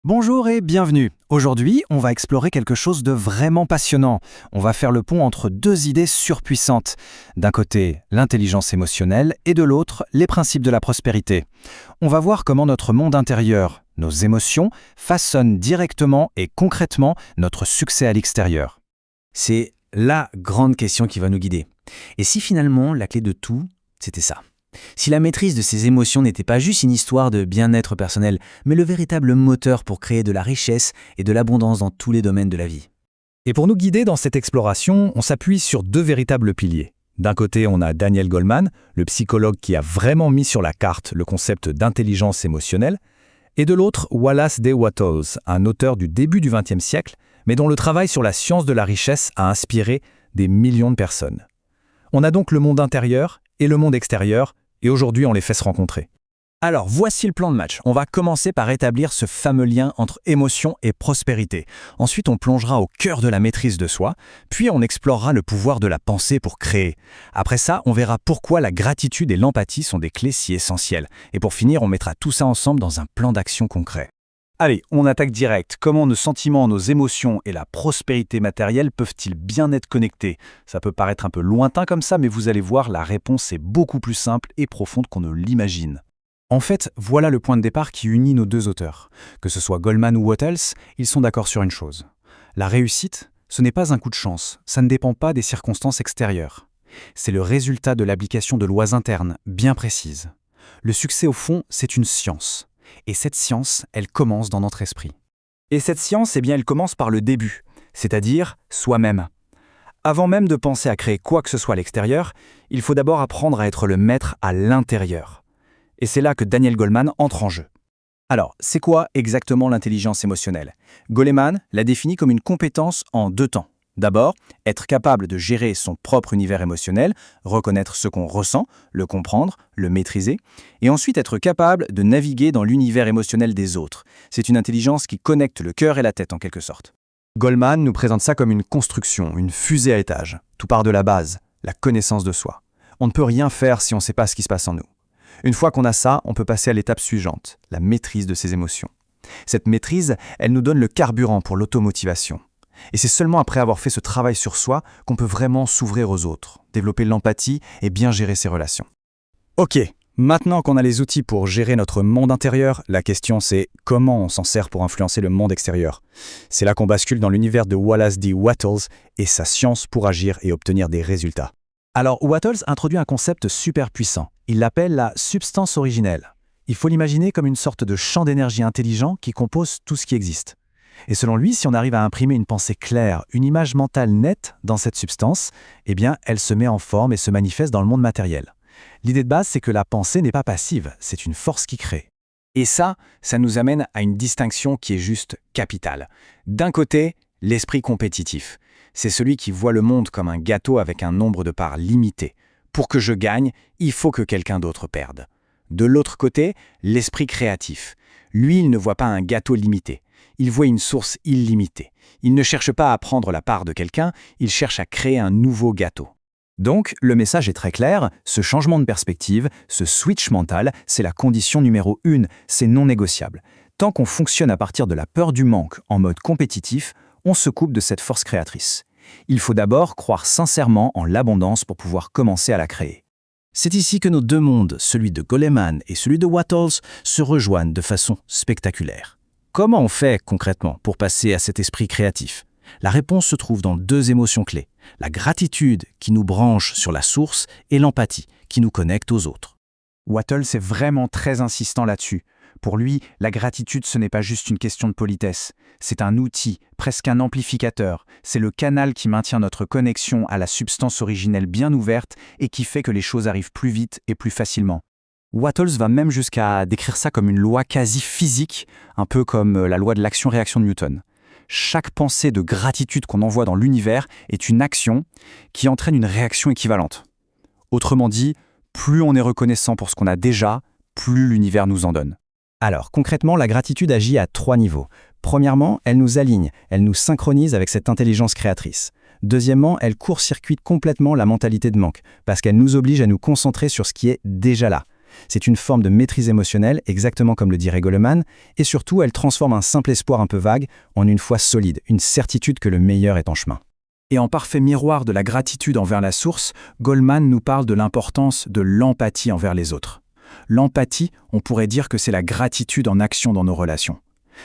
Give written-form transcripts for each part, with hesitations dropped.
Bonjour et bienvenue. Aujourd'hui, on va explorer quelque chose de vraiment passionnant. On va faire le pont entre deux idées surpuissantes. D'un côté, l'intelligence émotionnelle et de l'autre, les principes de la prospérité. On va voir comment notre monde intérieur, nos émotions, façonnent directement et concrètement notre succès à l'extérieur. C'est la grande question qui va nous guider. Et si finalement, la clé de tout, c'était ça? Si la maîtrise de ces émotions n'était pas juste une histoire de bien-être personnel, mais le véritable moteur pour créer de la richesse et de l'abondance dans tous les domaines de la vie. Et pour nous guider dans cette exploration, on s'appuie sur deux véritables piliers. D'un côté, on a Daniel Goleman, le psychologue qui a vraiment mis sur la carte le concept d'intelligence émotionnelle, et de l'autre, Wallace D. Wattles, un auteur du début du XXe siècle, mais dont le travail sur la science de la richesse a inspiré des millions de personnes. On a donc le monde intérieur et le monde extérieur, et aujourd'hui on les fait se rencontrer. Alors, voici le plan de match. On va commencer par établir ce fameux lien entre émotion et prospérité. Ensuite, on plongera au cœur de la maîtrise de soi, puis on explorera le pouvoir de la pensée pour créer. Après ça, on verra pourquoi la gratitude et l'empathie sont des clés si essentielles. Et pour finir, on mettra tout ça ensemble dans un plan d'action concret. Allez, on attaque direct. Comment nos sentiments, nos émotions et la prospérité matérielle peuvent-ils bien être connectés? Ça peut paraître un peu lointain comme ça, mais vous allez voir, la réponse est beaucoup plus simple et profonde qu'on ne l'imagine. En fait, voilà le point de départ qui unit nos deux auteurs. Que ce soit Goleman ou Wattles, ils sont d'accord sur une chose. La réussite, ce n'est pas un coup de chance, ça ne dépend pas des circonstances extérieures. C'est le résultat de l'application de lois internes bien précises. Le succès, au fond, c'est une science. Et cette science, elle commence dans notre esprit. Et cette science, eh bien, elle commence par le début, c'est-à-dire soi-même. Avant même de penser à créer quoi que ce soit à l'extérieur, il faut d'abord apprendre à être le maître à l'intérieur. Et c'est là que Daniel Goleman entre en jeu. Alors, c'est quoi exactement l'intelligence émotionnelle? Goleman l'a définie comme une compétence en deux temps. D'abord, être capable de gérer son propre univers émotionnel, reconnaître ce qu'on ressent, le comprendre, le maîtriser, et ensuite être capable de naviguer dans l'univers émotionnel des autres. C'est une intelligence qui connecte le cœur et la tête en quelque sorte. Goleman nous présente ça comme une construction, une fusée à étages. Tout part de la base, la connaissance de soi. On ne peut rien faire si on ne sait pas ce qui se passe en nous. Une fois qu'on a ça, on peut passer à l'étape suivante, la maîtrise de ses émotions. Cette maîtrise, elle nous donne le carburant pour l'automotivation. Et c'est seulement après avoir fait ce travail sur soi qu'on peut vraiment s'ouvrir aux autres, développer l'empathie et bien gérer ses relations. Ok, maintenant qu'on a les outils pour gérer notre monde intérieur, la question c'est comment on s'en sert pour influencer le monde extérieur. C'est là qu'on bascule dans l'univers de Wallace D. Wattles et sa science pour agir et obtenir des résultats. Alors Wattles introduit un concept super puissant. Il l'appelle la substance originelle. Il faut l'imaginer comme une sorte de champ d'énergie intelligent qui compose tout ce qui existe. Et selon lui, si on arrive à imprimer une pensée claire, une image mentale nette dans cette substance, eh bien, elle se met en forme et se manifeste dans le monde matériel. L'idée de base, c'est que la pensée n'est pas passive, c'est une force qui crée. Et ça nous amène à une distinction qui est juste capitale. D'un côté, l'esprit compétitif. C'est celui qui voit le monde comme un gâteau avec un nombre de parts limité. Pour que je gagne, il faut que quelqu'un d'autre perde. De l'autre côté, l'esprit créatif. Lui, il ne voit pas un gâteau limité. Il voit une source illimitée. Il ne cherche pas à prendre la part de quelqu'un, il cherche à créer un nouveau gâteau. Donc, le message est très clair, ce changement de perspective, ce switch mental, c'est la condition numéro 1, c'est non négociable. Tant qu'on fonctionne à partir de la peur du manque en mode compétitif, on se coupe de cette force créatrice. Il faut d'abord croire sincèrement en l'abondance pour pouvoir commencer à la créer. C'est ici que nos deux mondes, celui de Goleman et celui de Wattles, se rejoignent de façon spectaculaire. Comment on fait concrètement pour passer à cet esprit créatif? La réponse se trouve dans deux émotions clés, la gratitude qui nous branche sur la source et l'empathie qui nous connecte aux autres. Wattles est vraiment très insistant là-dessus. Pour lui, la gratitude, ce n'est pas juste une question de politesse. C'est un outil, presque un amplificateur. C'est le canal qui maintient notre connexion à la substance originelle bien ouverte et qui fait que les choses arrivent plus vite et plus facilement. Wattles va même jusqu'à décrire ça comme une loi quasi physique, un peu comme la loi de l'action-réaction de Newton. Chaque pensée de gratitude qu'on envoie dans l'univers est une action qui entraîne une réaction équivalente. Autrement dit, plus on est reconnaissant pour ce qu'on a déjà, plus l'univers nous en donne. Alors, concrètement, la gratitude agit à 3 niveaux. Premièrement, elle nous aligne, elle nous synchronise avec cette intelligence créatrice. Deuxièmement, elle court-circuite complètement la mentalité de manque, parce qu'elle nous oblige à nous concentrer sur ce qui est déjà là. C'est une forme de maîtrise émotionnelle, exactement comme le dirait Goleman, et surtout, elle transforme un simple espoir un peu vague en une foi solide, une certitude que le meilleur est en chemin. Et en parfait miroir de la gratitude envers la source, Goleman nous parle de l'importance de l'empathie envers les autres. L'empathie, on pourrait dire que c'est la gratitude en action dans nos relations.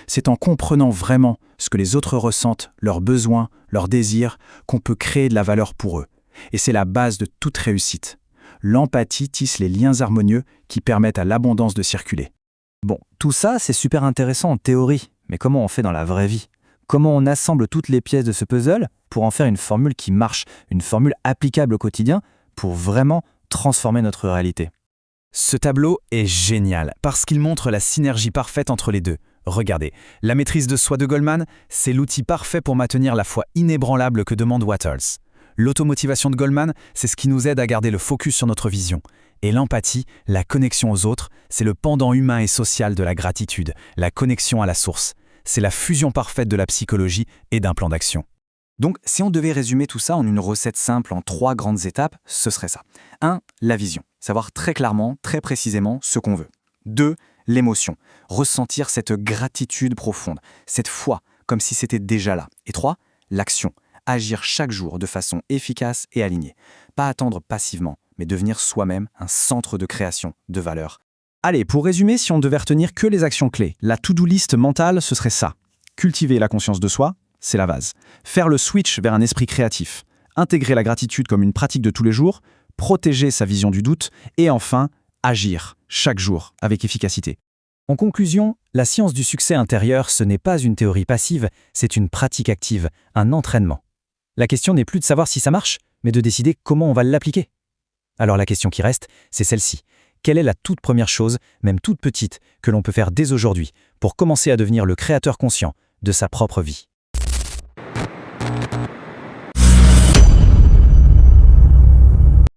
C'est en comprenant vraiment ce que les autres ressentent, leurs besoins, leurs désirs, qu'on peut créer de la valeur pour eux. Et c'est la base de toute réussite. L'empathie tisse les liens harmonieux qui permettent à l'abondance de circuler. Bon, tout ça, c'est super intéressant en théorie, mais comment on fait dans la vraie vie? Comment on assemble toutes les pièces de ce puzzle pour en faire une formule qui marche, une formule applicable au quotidien pour vraiment transformer notre réalité? Ce tableau est génial parce qu'il montre la synergie parfaite entre les deux. Regardez, la maîtrise de soi de Goleman, c'est l'outil parfait pour maintenir la foi inébranlable que demande Waters. L'automotivation de Goleman, c'est ce qui nous aide à garder le focus sur notre vision. Et l'empathie, la connexion aux autres, c'est le pendant humain et social de la gratitude, la connexion à la source. C'est la fusion parfaite de la psychologie et d'un plan d'action. Donc, si on devait résumer tout ça en une recette simple en 3 grandes étapes, ce serait ça. 1. La vision. Savoir très clairement, très précisément ce qu'on veut. 2. L'émotion. Ressentir cette gratitude profonde, cette foi, comme si c'était déjà là. Et 3. L'action. Agir chaque jour de façon efficace et alignée. Pas attendre passivement, mais devenir soi-même un centre de création, de valeur. Allez, pour résumer, si on devait retenir que les actions clés, la to-do list mentale, ce serait ça. Cultiver la conscience de soi, c'est la base. Faire le switch vers un esprit créatif. Intégrer la gratitude comme une pratique de tous les jours. Protéger sa vision du doute. Et enfin, agir chaque jour avec efficacité. En conclusion, la science du succès intérieur, ce n'est pas une théorie passive, c'est une pratique active, un entraînement. La question n'est plus de savoir si ça marche, mais de décider comment on va l'appliquer. Alors la question qui reste, c'est celle-ci. Quelle est la toute première chose, même toute petite, que l'on peut faire dès aujourd'hui pour commencer à devenir le créateur conscient de sa propre vie ?